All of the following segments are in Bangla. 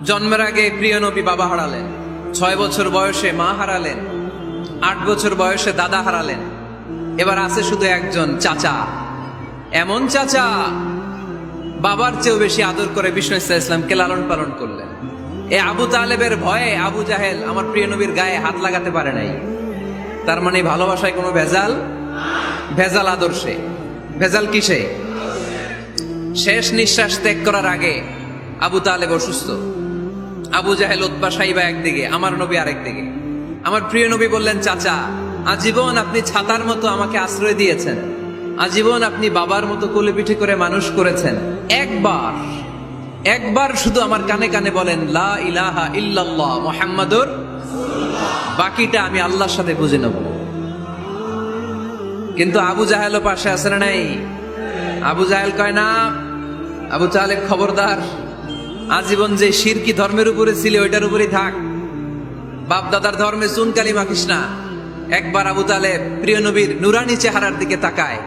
জন্মের আগে প্রিয় নবী বাবা হারালেন, 6 বছর বয়সে মা হারালেন, 8 বছর বয়সে দাদা হারালেন। এবার আছে শুধু একজন চাচা। এমন চাচা বাবার চেয়েও বেশি আদর করে বিষ্ণু ইসলামকে লালন পালন করলেন। এ আবু তালেবের ভয়ে আবু জাহেল আমার প্রিয় নবীর গায়ে হাত লাগাতে পারে নাই। তার মানে ভালোবাসায় কোনো ভেজাল? ভেজাল আদর্শে। ভেজাল কিসে? শেষ নিঃশ্বাস ত্যাগ করার আগে আবু তালেব অসুস্থ। আবু জাহেল উতবা সাইবা একদিকে, আমার নবী আরেকদিকে। আমার প্রিয় নবী বললেন, চাচা আজীবন আপনি ছাতার মতো আমাকে আশ্রয় দিয়েছেন, আজীবন আপনি বাবার মতো কোলে পিঠে করে মানুষ করেছেন। একবার শুধু আমার কানে কানে বলেন লা ইলাহা ইল্লাল্লাহ মুহাম্মাদুর রাসূলুল্লাহ, বাকিটা আমি আল্লাহর সাথে বুঝে নেব। কিন্তু আবু জাহেলও পাশে আছে না নাই? আবু জাহেল কয় না, আবু তালেব খবরদার, আজীবন যে শিরকি ধর্মের উপরে ছিল ওইটার উপরেই থাক, বাপ দাদার ধর্মে চুন কালি মাখিস না। একবার আবু তালেব প্রিয় নবীর নুরানি চেহারার দিকে তাকায়,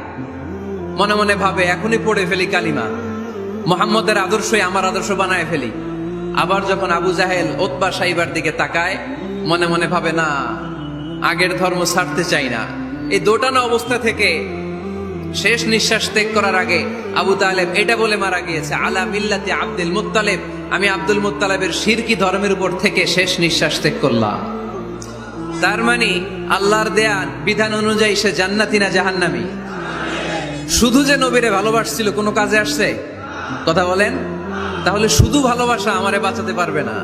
মনে মনে ভাবে এখনই পড়ে ফেলি কালিমা, মুহাম্মদের আদর্শই আমার আদর্শ বানায় ফেলি। আবার যখন আবু জাহেল উতবা সাইবার দিকে তাকায়, মনে মনে ভাবে না, আগের ধর্ম ছাড়তে চাই না। এই দোটানা অবস্থা থেকে শেষ নিঃশ্বাস ত্যাগ করার আগে আবু তালেব এটা বলে মারা গিয়েছে, আলা মিল্লাতি আব্দুল মুত্তালিব, আমি আব্দুল মুত্তালিবের শিরকি ধর্মের উপর থেকে শেষ নিঃশ্বাস ত্যাগ করলাম। তার মানে আল্লাহর দেয়া বিধান অনুযায়ী সে জান্নাতি না জাহান্নামী? শুধু যে নবীরে ভালোবাসছিল কোনো কাজে আসছে? কথা বলেন। তাহলে শুধু ভালোবাসা আমারে বাঁচাতে পারবে না।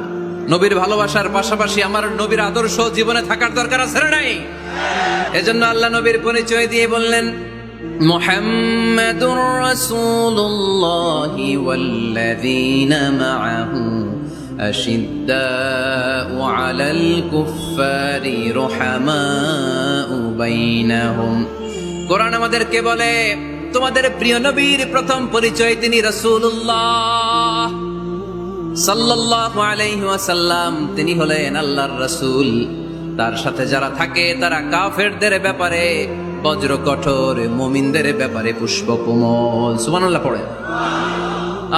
নবীর ভালোবাসার পাশাপাশি আমার নবীর আদর্শ জীবনে থাকার দরকার আছে না নাই? এজন্য আল্লাহ নবীর পরিচয় দিয়ে বললেন, মুহাম্মাদুর রাসূলুল্লাহি ওয়াল্লাযীনা মাআহু আশিদ্দাউ আলাল কুফফারি রুহামাউ বাইনাহুম। কোরআন আমাদেরকে বলে তোমাদের প্রিয় নবীর প্রথম পরিচয় তিনি রাসূলুল্লাহ সাল্লাল্লাহু আলাইহি ওয়াসাল্লাম। তিনি হলেন আল্লাহর রাসূল। তার সাথে যারা থাকে তারা কাফেরদের ব্যাপারে বজ্র কঠোর, মুমিনদের ব্যাপারে পুষ্পকোমল। সুবহানাল্লাহ পড়ে।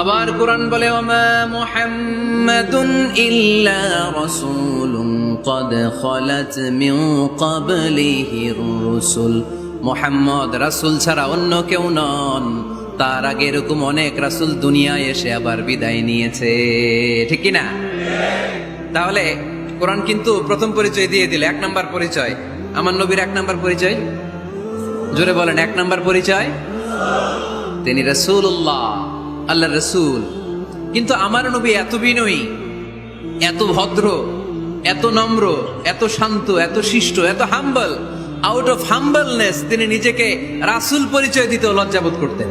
আবার কোরআন বলে, ওমা মুহাম্মাদুন ইল্লা রাসূলুন ক্বাদ খালাত মিন ক্বাবলিহির রুসুল। মুহাম্মদ রাসূল ছাড়া অন্য কেউ নন, তার আগে এরকম অনেক রাসূল দুনিয়ায় এসে আবার বিদায় নিয়েছে। ঠিক কি না? তাহলে কোরআন কিন্তু প্রথম পরিচয় দিয়ে দিলে, 1 নাম্বার পরিচয় আমার নবীর। 1 নাম্বার পরিচয় জোরে বলেন, 1 নাম্বার পরিচয় তিনি রাসূলুল্লাহ, আল্লাহর রাসূল। কিন্তু আমার নবী এত বিনয়ী, এত ভদ্র, এত নম্র, এত শান্ত, এত শিষ্ট, এত হাম্বল। আউট অফ হাম্বলনেস তিনি নিজেকে রাসূল পরিচয় দিতে লজ্জাবোধ করতেন।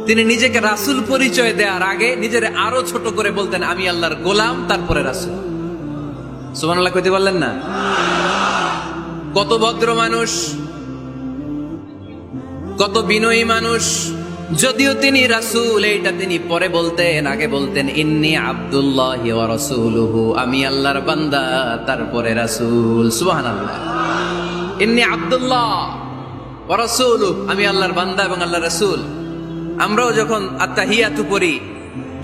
তিনি নিজেকে রাসূল পরিচয় দেওয়ার আগে নিজের আরো ছোট করে বলতেন, আমি আল্লাহর গোলাম, তারপরে রাসূল। সুবহানাল্লাহ কইতে বললেন না? কত ভদ্র মানুষ, কত বিনয়ী মানুষ। যদিও তিনি রাসূল, এইটা তিনি পরে বলতেন, আগে বলতেন ইন্নী আব্দুল্লাহি ওয়া রাসূলুহু, আমি আল্লাহর বান্দা, তারপরে রাসূল। সুবহানাল্লাহ। ইন্নী আব্দুল্লাহ ওয়া রাসূলুহু, আমি আল্লাহর বান্দা এবং আল্লাহর রাসূল। আমরাও যখন আত্তাহিয়াতু পড়ি,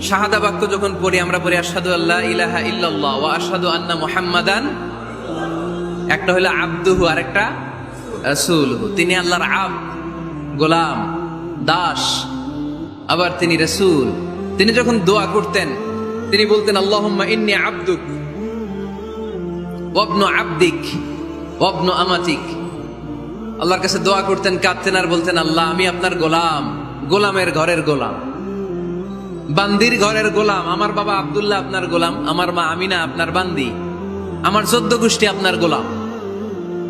শাহাদা বাক্য যখন পড়ি, আমরা পড়ি আশহাদু আল্লা ইলাহা ইল্লাল্লাহ ওয়া আশহাদু আন্না মুহাম্মাদান। একটা হলো আব্দুহু, আরেকটা রাসূলুহু। তিনি আল্লাহর আব্দ, গোলাম, দাস, আবার তিনি রাসূল। তিনি যখন দোয়া করতেন তিনি বলতেন, আল্লাহুম্মা ইন্নী আবদুক ওয়া ইবনু আবদিক ওয়া ইবনু আমাতিক। আল্লাহর কাছে দোয়া করতেন, কাঁদতেন আর বলতেন, আল্লাহ আমি আপনার গোলাম, গোলামের ঘরের গোলাম, বান্দির ঘরের গোলাম। আমার বাবা আব্দুল্লাহ আপনার গোলাম, আমার মা আমিনা আপনার বান্দি, আমার 14 গোষ্ঠী আপনার গোলাম।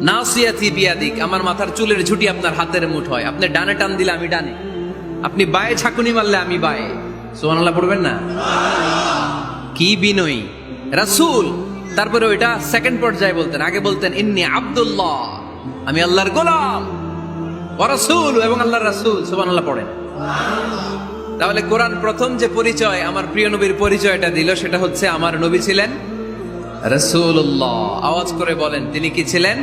নাসিয়াতি বিয়াদিক, আমার মাথার চুলের ঝুঁটি আপনার হাতের মুঠোয়। আপনি ডানে টান দিলে আমি ডানে, আপনি বায়ে ছাকুনি মারলে আমি বায়ে। সুবহানাল্লাহ পড়বেন না? কি বিনয়ী রাসূল। তারপরে ওইটা সেকেন্ড পর্যায়ে বলতেন। আগে বলতেন ইন্নী আব্দুল্লাহ, আমি আল্লাহর গোলাম, ওয়া রাসূল, এবং আল্লাহর রাসূল। সুবহানাল্লাহ পড়েন। তাহলে কোরআন প্রথম যে পরিচয় আমার প্রিয় নবীর পরিচয়টা দিল, সেটা হচ্ছে আমার নবী ছিলেন রাসূলুল্লাহ। আওয়াজ করে বলেন, তিনি কি ছিলেন?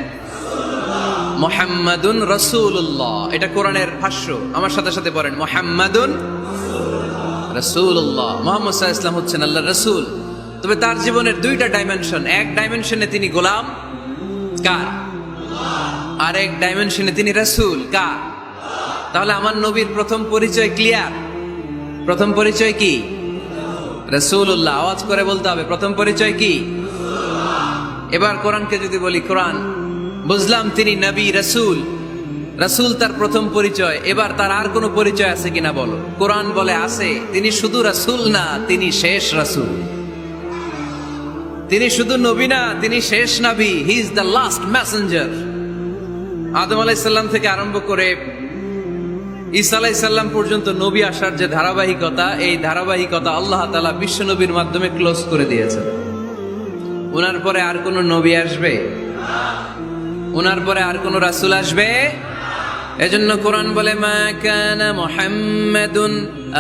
মুহাম্মাদুন রাসূলুল্লাহ। এটা কোরআনের ভাষ্য। আমার সাথে সাথে পড়েন, মুহাম্মাদুন রাসূলুল্লাহ। মুহাম্মদ সাল্লাল্লাহু আলাইহি ওয়াসাল্লাম হচ্ছেন আল্লাহর রাসূল। তবে তার জীবনের দুইটা ডাইমেনশন। এক ডাইমেনশনে তিনি গোলাম, কার? আর এক ডাইমেনশনে তিনি রাসূল, কার? তাহলে আমার নবীর প্রথম পরিচয় ক্লিয়ার। প্রথম পরিচয় কি? রাসূলুল্লাহ। আওয়াজ করে বলতে হবে, প্রথম পরিচয় কি? এবার কোরআনকে যদি বলি, কোরআন বুঝলাম তিনি নবী, রাসূল। রাসূল তার প্রথম পরিচয়। এবার তার আর কোনো পরিচয় আছে কিনা বলো? কোরআন বলে আছে। তিনি শুধু রাসূল না, তিনি শেষ রাসূল। তিনি শুধু নবী না, তিনি শেষ নবী। He is the last messenger. আদম আলাইহিস সালাম থেকে আরম্ভ করে ঈসা আলাইহিস সালাম পর্যন্ত নবী আসার যে ধারাবাহিকতা, এই ধারাবাহিকতা আল্লাহ তাআলা বিশ্ব নবীর মাধ্যমে ক্লোজ করে দিয়েছেন। ওনার পরে আর কোন নবী আসবে? ওনার পরে আর কোন রাসূল আসবে? এজন্য কোরআন বলে, মা কানা মুহাম্মাদুন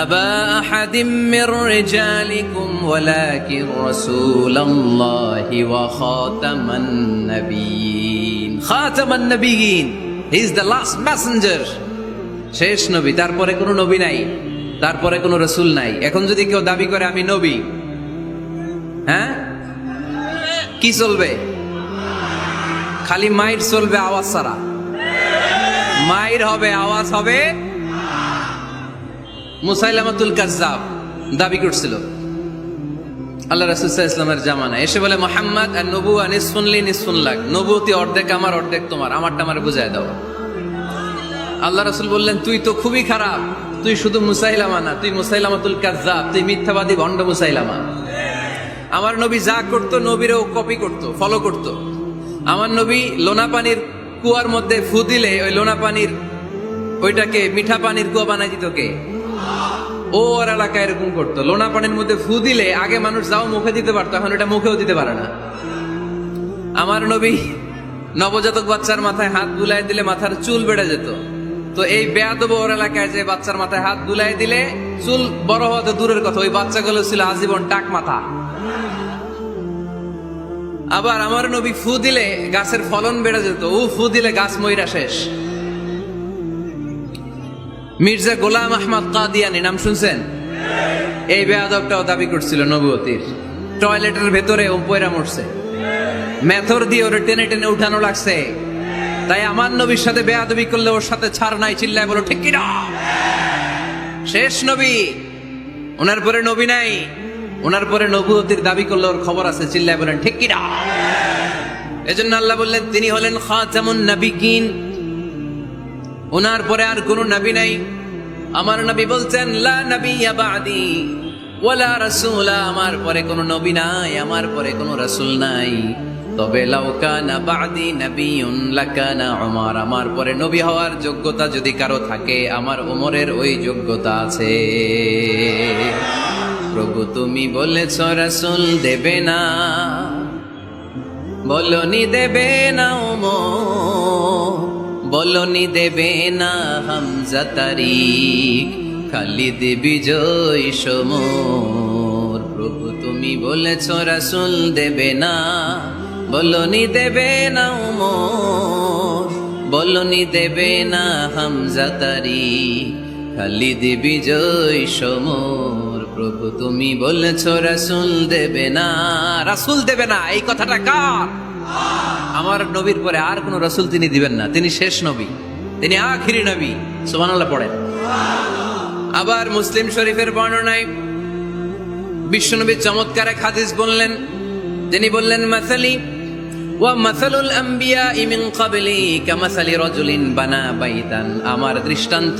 আবা আহাদিম মির রিজালিকুম ওয়ালাকিন রাসূলুল্লাহি ওয়া খাতামান নাবিয়্যিন। খাতামান নাবিয়্যিন, he is the last messenger, শেষ নবী। তারপরে কোনো নবী নাই, তারপরে কোনো রাসূল নাই। এখন যদি কেউ দাবি করে আমি নবী, হ্যাঁ, কি চলবে? খালি মাইর চলবে, আওয়াজ ছাড়া। মাইর হবে, আওয়াজ হবে। মুসাইলামাতুল কাজ্জাব দাবি করছিল আল্লাহ রাসূল সাল্লাল্লাহু আলাইহি ওয়াসাল্লামের জামানায়, এসে বলে, মুহাম্মদ আর নবুয়া নিসফুন লি নিসফুন লাক। নবুয়তি অর্ধেক আমার, অর্ধেক তোমার, আমারটা আমার বুঝায় দাও। আল্লাহ রাসূল বললেন, তুই তো খুবই খারাপ, তুই শুধু মুসাইলামা না, তুই মুসাইলামাতুল কাজ্জাব, তুই মিথ্যাবাদী ভণ্ড মুসাইলামা। আমার নবী যা করতো নবীরও কপি করতো, ফলো করতো। আমার নবী লোনা পানির কুয়ার মধ্যে ফু দিলে ওই লোনা পানির ওইটাকে মিঠা পানির কুয়া বানাই দিত কে? ও ওর এলাকায় এরকম করতো। লোনা পানির মধ্যে ফু দিলে আগে মানুষ যাও মুখে দিতে পারতো, এখন এটা মুখেও দিতে পারে না। আমার নবী নবজাতক বাচ্চার মাথায় হাত বুলাই দিলে মাথার চুল বেড়ে যেত। তো এই বেয়াদব ওর এলাকায় যে বাচ্চার মাথায় হাত বুলাই দিলে চুল বড় হওয়া তো দূরের কথা, ওই বাচ্চাগুলো ছিল আজীবন টাক মাথা। আবার আমার নবী ফু দিলে গাছের ফলন বেড়ে যেত, ও ফু দিলে গাছ মইরা শেষ। মির্জা গোলাম আহমদ কাদিয়ানি নাম শুনছেন? এই বেয়াদবটাও দাবি করছিল নবুয়তির। টয়লেটের ভেতরে ও পয়রা মরছে, মেথর দিয়ে ওরে টেনে টেনে উঠানো লাগছে। তাই আমার নবীর সাথে বেয়াদবি করলে ওর সাথে ছাড় নাই। চিল্লায় বলো ঠিক কিনা? শেষ নবী, ওনার পরে নবী নাই। ওনার পরে নবুয়তির দাবি করলে ওর খবর আছে। চিল্লায় বলেন ঠিক কিনা? এজন্য আল্লাহ বললেন তিনি হলেন খাতামুন নাবিয়্যিন। ওনার পরে আর কোনো নবী নাই। আমার নবী বলছেন, লা নাবিয়্যা বা'দি ওয়ালা রাসূলা। আমার পরে কোনো নবী নাই, আমার পরে কোনো রাসূল নাই। তবে লাউ কানা বা'দি নাবিয়্যুন লাকানা উমর। আমার পরে নবী হওয়ার যোগ্যতা যদি কারো থাকে, আমার ওমরের ওই যোগ্যতা আছে। প্রভু তুমি বলেছ রাসূল দেবে না, বলনি দেবে না ওমর, বলনি দেবে না হামজা তারিক, খালিদ বিজয় সমর। প্রভু তুমি বলেছ রাসূল দেবে না, বলনি দেবে না ওমর, বলনি দেবে না হামজা তারিক, খালিদ বিজয় সমর। প্রভু তুমি বলেছ রাসূল দেবে না। রাসূল দেবে না, এই কথাটা কার? আমার নবীর পরে আর কোন রাসূল তিনি দিবেন না। তিনি শেষ নবী, তিনি আখিরি নবী। সুবহানাল্লাহ পড়েন। আবার মুসলিম শরীফের বর্ণনায় বিশ্বনবী চমৎকার এক হাদিস বললেন। তিনি বললেন, মাসালি ওয়া মাসালুল আম্বিয়া মিন ক্বাবলি কামাসালি রাজুলিন বানা বাইতান। আমার দৃষ্টান্ত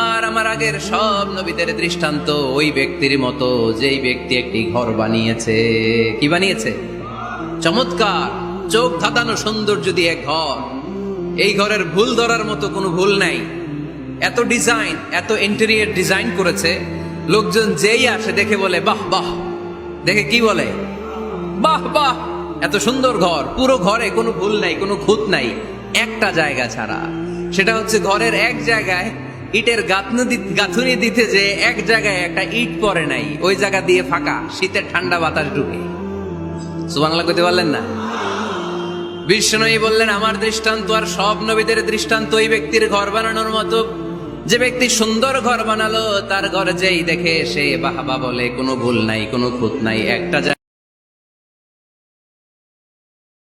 আর আমার আগের সব নবীদের দৃষ্টান্ত ওই ব্যক্তির মতো, যেই ব্যক্তি একটি ঘর বানিয়েছে। কি বানিয়েছে? চমৎকার, চোখ ধাঁধানো সৌন্দর্য দিয়ে এক ঘর। এই ঘরের ভুল ধরার মতো কোনো ভুল নাই। এত ডিজাইন, এত ইন্টেরিয়র ডিজাইন করেছে, লোকজন যেই আসে দেখে বলে বাহ বাহ। দেখে কি বলে? বাহ বাহ, এত সুন্দর ঘর। পুরো ঘরে কোনো ভুল নাই, কোনো খুঁত নাই, একটা জায়গা ছাড়া। সেটা হচ্ছে ঘরের এক জায়গায় ইটের গাঁথুনি দিতে যে এক জায়গায় একটা ইট পড়ে নাই, ওই জায়গা দিয়ে ফাঁকা, শীতের ঠান্ডা বাতাস ঢুকে। সুবহানাল্লাহ কইতে পারলেন না? বিষ্ণুই বললেন, আমার দৃষ্টান্ত আর সব নবীদের দৃষ্টান্ত ওই ব্যক্তির ঘর বানানোর মতো, যে ব্যক্তি সুন্দর ঘর বানালো, তার ঘর যেই দেখে সে বাহবা বলে, কোনো ভুল নাই, কোনো খুঁত নাই, একটা